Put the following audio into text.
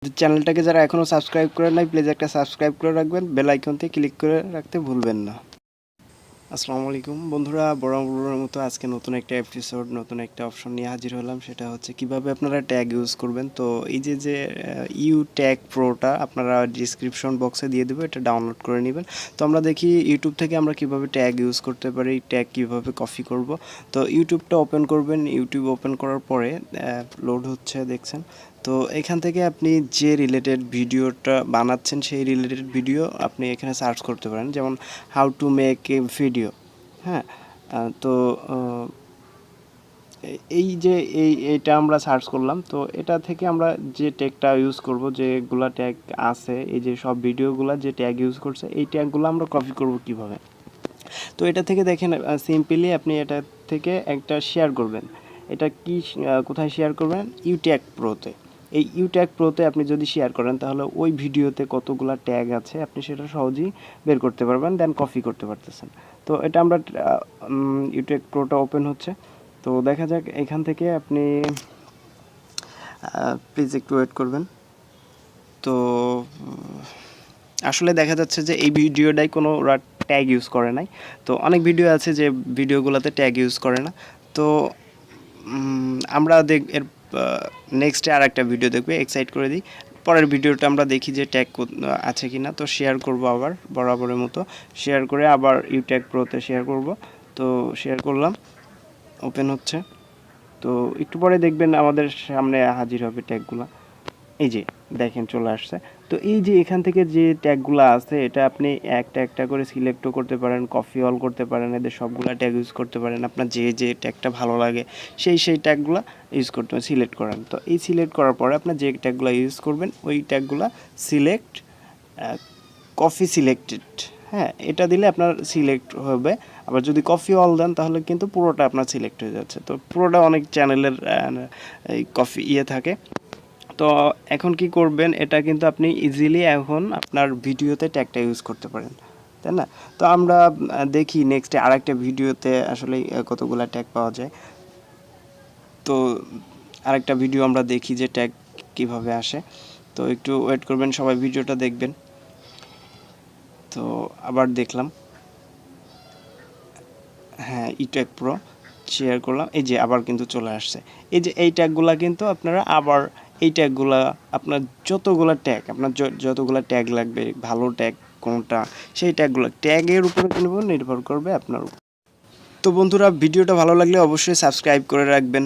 চ্যানেলটাকে যারা এখনও সাবস্ক্রাইব করে নাই প্লিজ একটা সাবস্ক্রাইব করে রাখবেন, বেল আইকনতে ক্লিক করে রাখতে ভুলবেন না। আসসালামু আলাইকুম বন্ধুরা, বরাবরের মতো আজকে নতুন একটা এপিসোড, নতুন একটা অপশন নিয়ে হাজির হলাম। সেটা হচ্ছে কিভাবে আপনারা ট্যাগ ইউজ করবেন। তো এই যে ইউ ট্যাগ প্রোটা আপনারা ডিসক্রিপশন বক্সে দিয়ে দেবো, এটা ডাউনলোড করে নেবেন। তো আমরা দেখি ইউটিউব থেকে আমরা কিভাবে ট্যাগ ইউজ করতে পারি, ট্যাগ কিভাবে কপি করব। তো ইউটিউবটা ওপেন করবেন। ইউটিউব ওপেন করার পরে লোড হচ্ছে দেখছেন। তো এখান থেকে আপনি যে রিলেটেড ভিডিওটা বানাচ্ছেন সেই রিলেটেড ভিডিও আপনি এখানে সার্চ করতে পারেন, যেমন how to make a video. হ্যাঁ, তো এইটা আমরা সার্চ করলাম। তো এটা থেকে আমরা যে ট্যাগটা ইউজ করব, যেগুলা ট্যাগ আছে, এই যে সব ভিডিওগুলো যে ট্যাগ ইউজ করছে এই ট্যাগগুলো আমরা কপি করব কিভাবে। তো এটা থেকে দেখেন সিম্পলি আপনি এটা থেকে একটা শেয়ার করবেন। এটা কি কোথায় শেয়ার করবেন? ইউট্যাগ প্রোতে। এই ইউট্যাগ প্রোতে আপনি যদি শেয়ার করেন তাহলে ওই ভিডিওতে কতগুলো ট্যাগ আছে আপনি সেটা সহজেই বের করতে পারবেন, দেন কপি করতে পারতেছেন। তো এটা আমরা ইউট্যাগ প্রোটা ওপেন হচ্ছে। তো দেখা যাক এখান থেকে আপনি প্লিজ একটু ওয়েট করবেন। তো আসলে দেখা যাচ্ছে যে এই ভিডিওটাই কোনো ওরা ট্যাগ ইউজ করে নাই। তো অনেক ভিডিও আছে যে ভিডিওগুলোতে ট্যাগ ইউজ করে না। তো আমরা এর নেক্সটে আর একটা ভিডিও দেখবে, এক্সাইট করে দিই। পরের ভিডিওটা আমরা দেখি যে ট্যাগ আছে কি না। তো শেয়ার করব, আবার বরাবরের মতো শেয়ার করে আবার ইউট্যাগ প্রোতে শেয়ার করব। তো শেয়ার করলাম, ওপেন হচ্ছে। তো একটু পরে দেখবেন আমাদের সামনে হাজির হবে ট্যাগগুলো। এই যে দেখেন চলে আসছে। তো এই যে এখান থেকে যে ট্যাগগুলো আছে এটা আপনি একটা একটা করে সিলেক্টও করতে পারেন, কপি অল করতে পারেন, এদের সবগুলা ট্যাগ ইউজ করতে পারেন। আপনার যে ট্যাগটা ভালো লাগে সেই ট্যাগগুলো ইউজ করতে সিলেক্ট করেন। তো এই সিলেক্ট করার পরে আপনার যে ট্যাগগুলো ইউজ করবেন ওই ট্যাগগুলো সিলেক্ট কপি সিলেক্টেড, হ্যাঁ এটা দিলে আপনার সিলেক্ট হবে। আবার যদি কপি অল দেন তাহলে কিন্তু পুরোটা আপনার সিলেক্ট হয়ে যাচ্ছে। তো পুরোটা অনেক চ্যানেলের এই কপি থাকে। তো এখন কি করবেন, এটা কিন্তু আপনি ইজিলি এখন আপনার ভিডিওতে ট্যাগটা ইউজ করতে পারেন, তাই না? তো আমরা দেখি নেক্সটে আরেকটা ভিডিওতে আসলে কতগুলো ট্যাগ পাওয়া যায়। তো আরেকটা ভিডিও আমরা দেখি যে ট্যাগ কিভাবে আসে। তো একটু ওয়েট করবেন, সবাই ভিডিওটা দেখবেন। তো আবার দেখলাম, হ্যাঁ ইউট্যাগ প্রো শেয়ার করলাম, এই যে আবার কিন্তু চলে আসছে। এই যে এই ট্যাগগুলা কিন্তু আপনারা আবার এই ট্যাগগুলা আপনার যতগুলো ট্যাগ আপনার যতগুলো ট্যাগ লাগবে, ভালো ট্যাগ কোনটা সেই ট্যাগের উপরে কিন্তু নির্ভর করবে আপনার উপর। তো বন্ধুরা ভিডিওটা ভালো লাগলে অবশ্যই সাবস্ক্রাইব করে রাখবেন।